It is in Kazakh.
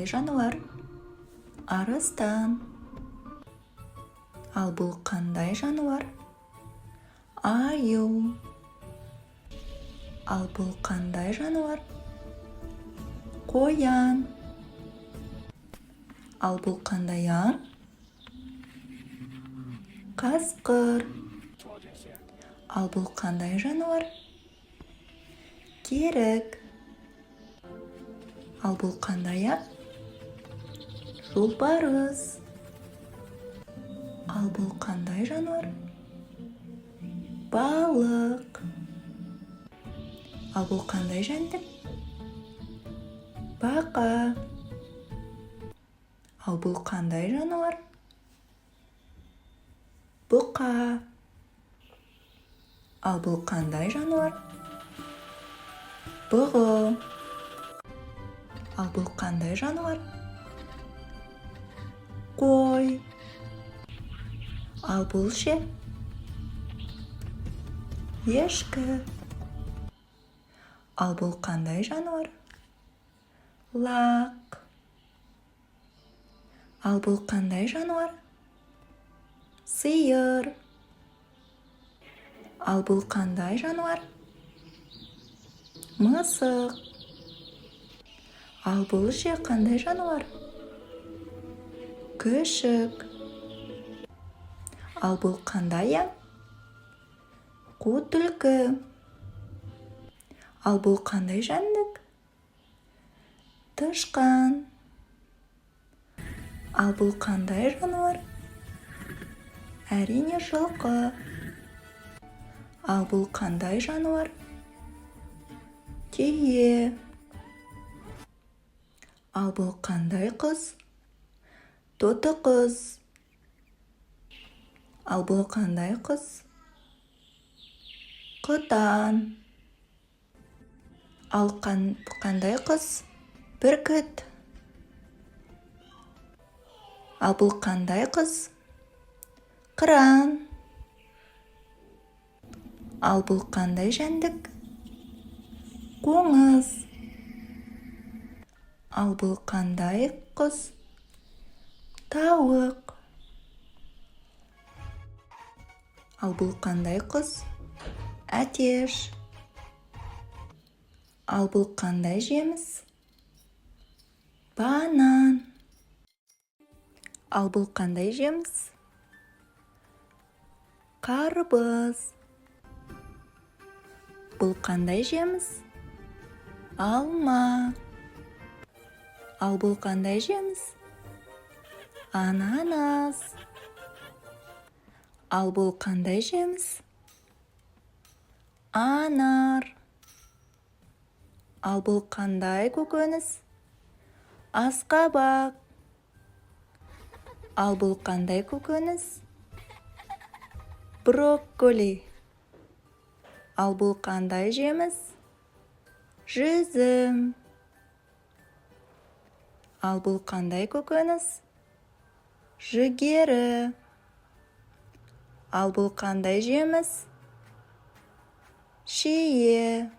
жануар? Арыстан. Ал бұл қандай жануар? Аю. Ал бұл қандай жануар? Қоян. Ал бұл қандай аң? Қасқыр. Ал бұл қандай жануар? Керік. Ал бұл қандай аң? Жолбарыс. Ал бұл қандай жануар? Балық. Ал бұл қандай жәндік? Бақа. Ал бұл қандай жануар? Бұқа. Ал бұл қандай жануар? Бұғы. Ал бұл қандай жануар? Қой. Ал бұл ше? Ешкі. Ал бұл қандай жануар? Лақ. Ал бұл қандай жануар? Сиыр. Ал бұл қандай жануар? Мысық. Ал бұл ше қандай жануар? Күшік. Ал бұл қандай аң? Қу түлкі. Ал бұл қандай жәндік? Тышқан. Ал бұл қандай жануар? Әрине жылқы. Ал бұл қандай жануар? Түйе. Ал бұл қандай құс? Тоты құс. Ал бұл қандай құс? Құтан. Ал қандай құс? Бүркіт. Ал бұл қандай құс? Қыран. Ал бұл қандай жәндік? Қоңыз. Ал бұл қандай құс? Тауық. Ал бұл қандай құс? Әтеш. Ал бұл қандай жеміс? Банан. Ал бұл қандай жеміс? Қарбыз. Бұл қандай жеміс? Алма. Ал бұл қандай жеміс? Ананас. Ал бұл қандай жеміс? Анар. Ал бұл қандай көкөніс? Асқабақ. Ал бұл қандай көкөніс? Брокколи. Ал бұл қандай жеміс? Жүзім. Ал бұл қандай көкөніс? Жүгері. Ал бұл қандай жеміс? Шие.